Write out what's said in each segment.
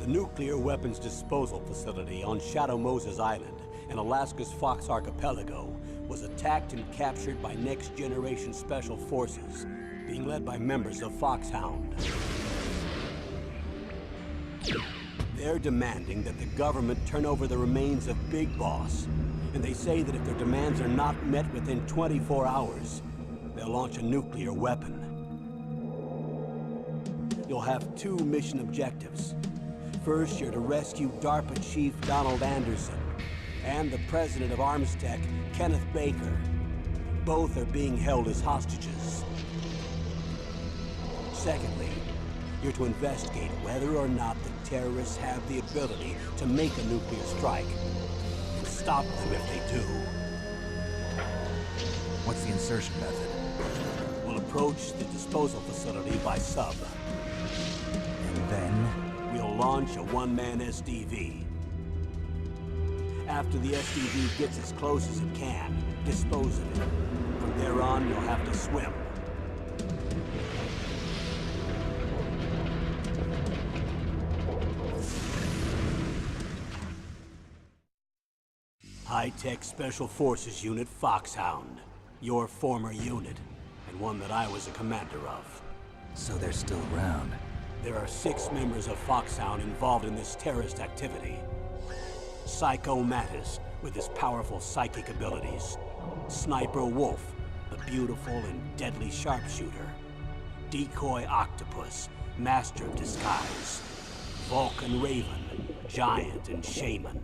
The nuclear weapons disposal facility on Shadow Moses Island in Alaska's Fox Archipelago was attacked and captured by next-generation special forces, being led by members of Foxhound. They're demanding that the government turn over the remains of Big Boss, and they say that if their demands are not met within 24 hours, they'll launch a nuclear weapon. You'll have two mission objectives. First, you're to rescue DARPA Chief Donald Anderson and the president of Armstech, Kenneth Baker. Both are being held as hostages. Secondly, you're to investigate whether or not the terrorists have the ability to make a nuclear strike, and stop them if they do. What's the insertion method? We'll approach the disposal facility by sub. And then? We'll launch a one-man SDV. After the SDV gets as close as it can, dispose of it. From there on, you'll have to swim. High-Tech Special Forces Unit Foxhound. Your former unit, and one that I was a commander of. So they're still around. There are 6 members of Foxhound involved in this terrorist activity. Psycho Mattis, with his powerful psychic abilities. Sniper Wolf, the beautiful and deadly sharpshooter. Decoy Octopus, master of disguise. Vulcan Raven, giant and shaman.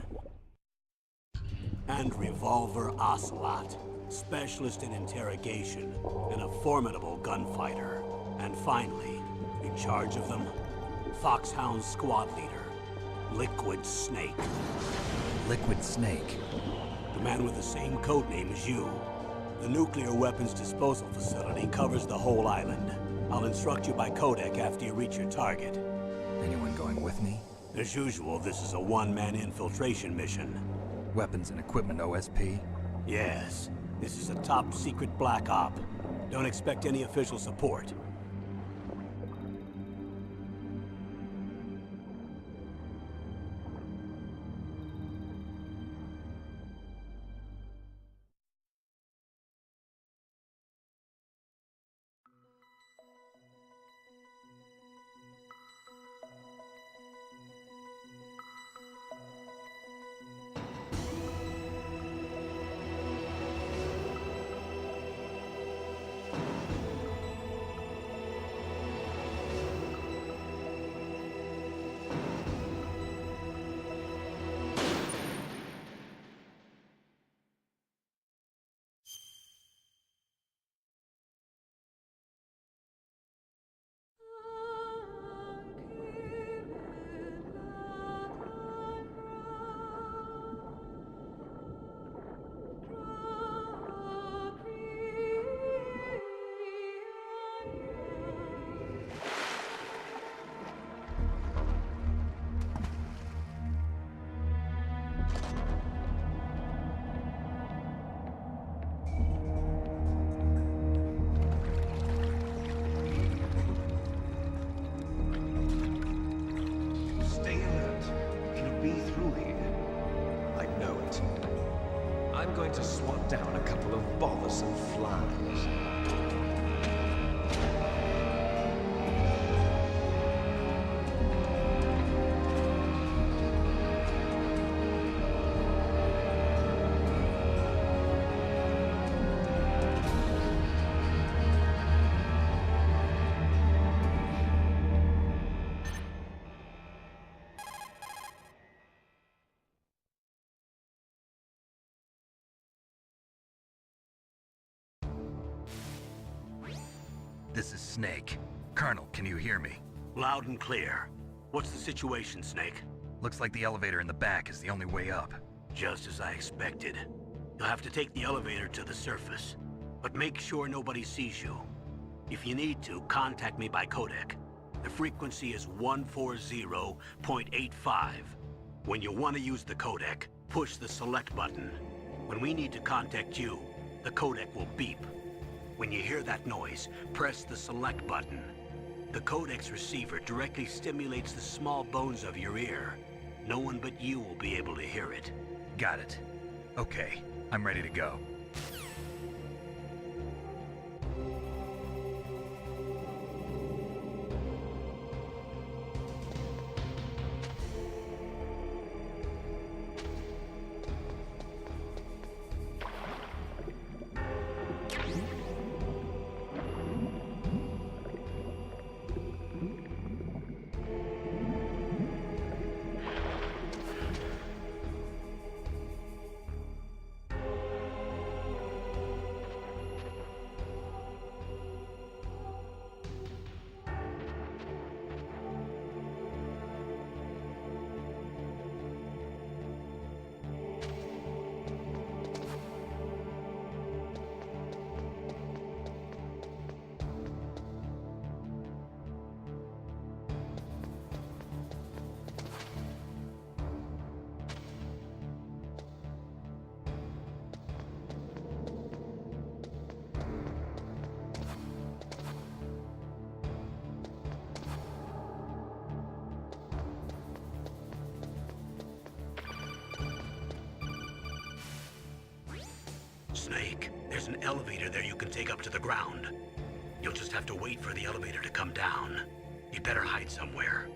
And Revolver Ocelot, specialist in interrogation and a formidable gunfighter. And finally, in charge of them, Foxhound's squad leader, Liquid Snake. Liquid Snake? The man with the same codename as you. The nuclear weapons disposal facility covers the whole island. I'll instruct you by codec after you reach your target. Anyone going with me? As usual, this is a one-man infiltration mission. Weapons and equipment OSP? Yes. This is a top-secret black op. Don't expect any official support. I'm going to swat down a couple of bothersome flies. This is Snake. Colonel, can you hear me? Loud and clear. What's the situation, Snake? Looks like the elevator in the back is the only way up. Just as I expected. You'll have to take the elevator to the surface. But make sure nobody sees you. If you need to, contact me by codec. The frequency is 140.85. When you want to use the codec, push the select button. When we need to contact you, the codec will beep. When you hear that noise, press the select button. The codex receiver directly stimulates the small bones of your ear. No one but you will be able to hear it. Got it. Okay, I'm ready to go. Snake, there's an elevator there you can take up to the ground. You'll just have to wait for the elevator to come down. You better hide somewhere.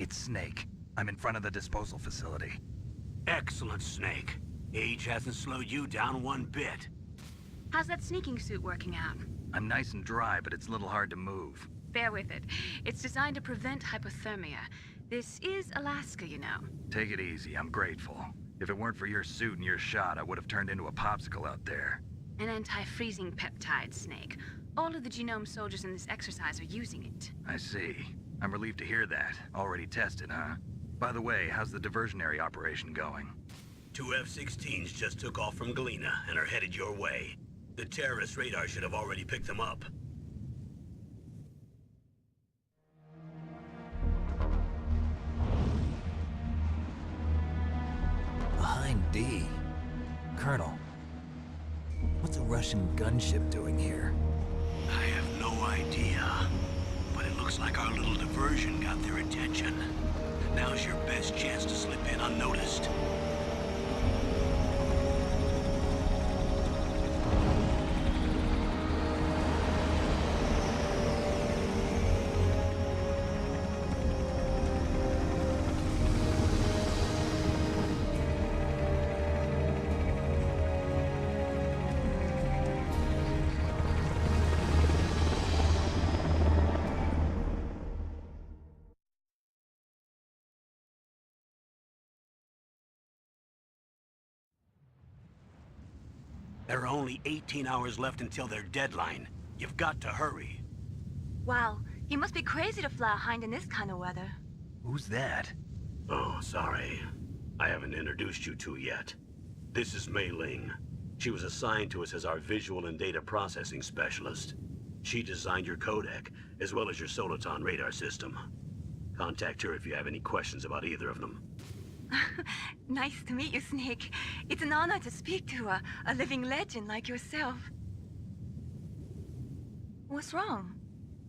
It's Snake. I'm in front of the disposal facility. Excellent, Snake. Age hasn't slowed you down one bit. How's that sneaking suit working out? I'm nice and dry, but it's a little hard to move. Bear with it. It's designed to prevent hypothermia. This is Alaska, you know. Take it easy, I'm grateful. If it weren't for your suit and your shot, I would have turned into a popsicle out there. An anti-freezing peptide, Snake. All of the genome soldiers in this exercise are using it. I see. I'm relieved to hear that. Already tested, huh? By the way, how's the diversionary operation going? 2 F-16s just took off from Galena and are headed your way. The terrorist radar should have already picked them up. Behind D. Colonel, what's a Russian gunship doing here? I have no idea, but it looks like our little diversion got their attention. Now's your best chance to slip in unnoticed. There are only 18 hours left until their deadline. You've got to hurry. Wow, you must be crazy to fly a hind in this kind of weather. Who's that? Oh, sorry. I haven't introduced you to yet. This is Mei Ling. She was assigned to us as our visual and data processing specialist. She designed your codec, as well as your Soliton radar system. Contact her if you have any questions about either of them. Nice to meet you, Snake. It's an honor to speak to a living legend like yourself. What's wrong?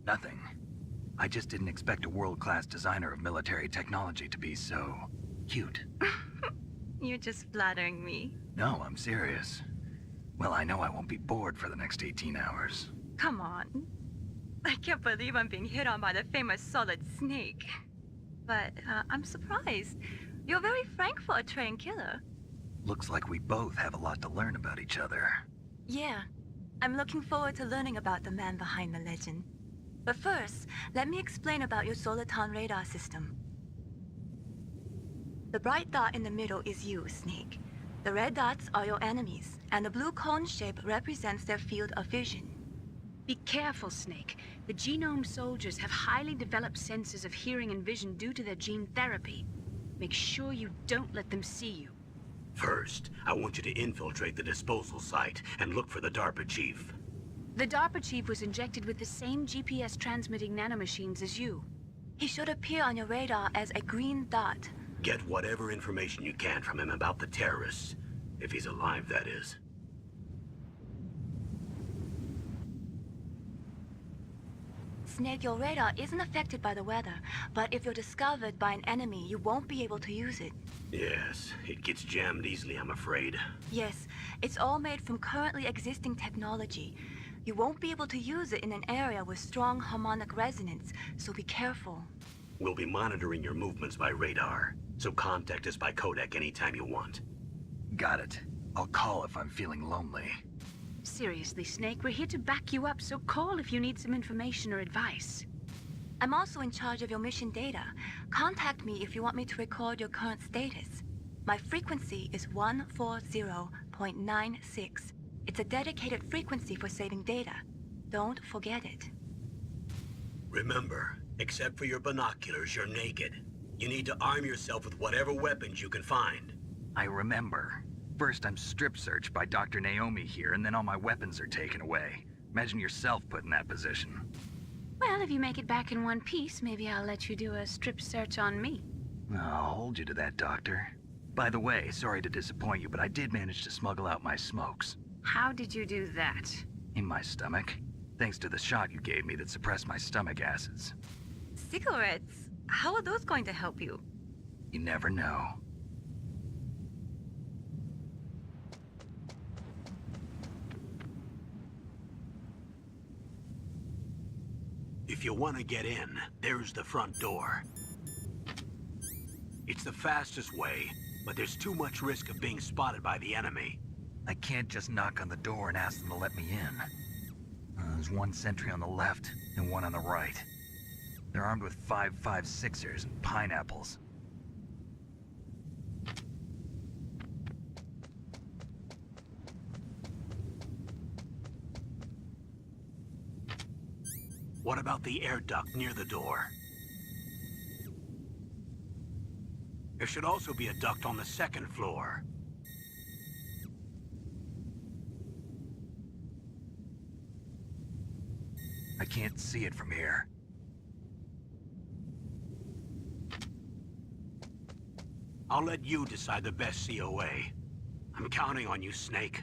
Nothing. I just didn't expect a world-class designer of military technology to be so cute. You're just flattering me. No, I'm serious. Well, I know I won't be bored for the next 18 hours. Come on. I can't believe I'm being hit on by the famous Solid Snake. But I'm surprised. You're very frank for a trained killer. Looks like we both have a lot to learn about each other. Yeah. I'm looking forward to learning about the man behind the legend. But first, let me explain about your Soliton radar system. The bright dot in the middle is you, Snake. The red dots are your enemies, and the blue cone shape represents their field of vision. Be careful, Snake. The genome soldiers have highly developed senses of hearing and vision due to their gene therapy. Make sure you don't let them see you. First, I want you to infiltrate the disposal site and look for the DARPA chief. The DARPA chief was injected with the same GPS transmitting nanomachines as you. He should appear on your radar as a green dot. Get whatever information you can from him about the terrorists. If he's alive, that is. Snake, your radar isn't affected by the weather, but if you're discovered by an enemy, you won't be able to use it. Yes, it gets jammed easily, I'm afraid. Yes, it's all made from currently existing technology. You won't be able to use it in an area with strong harmonic resonance, so be careful. We'll be monitoring your movements by radar, so contact us by codec anytime you want. Got it. I'll call if I'm feeling lonely. Seriously, Snake, we're here to back you up, so call if you need some information or advice. I'm also in charge of your mission data. Contact me if you want me to record your current status. My frequency is 140.96. It's a dedicated frequency for saving data. Don't forget it. Remember, except for your binoculars, you're naked. You need to arm yourself with whatever weapons you can find. I remember. First, I'm strip searched by Dr. Naomi here, and then all my weapons are taken away. Imagine yourself put in that position. Well, if you make it back in one piece, maybe I'll let you do a strip search on me. I'll hold you to that, Doctor. By the way, sorry to disappoint you, but I did manage to smuggle out my smokes. How did you do that? In my stomach. Thanks to the shot you gave me that suppressed my stomach acids. Cigarettes? How are those going to help you? You never know. If you want to get in, there's the front door. It's the fastest way, but there's too much risk of being spotted by the enemy. I can't just knock on the door and ask them to let me in. There's one sentry on the left and one on the right. They're armed with 5.56ers and pineapples. What about the air duct near the door? There should also be a duct on the second floor. I can't see it from here. I'll let you decide the best COA. I'm counting on you, Snake.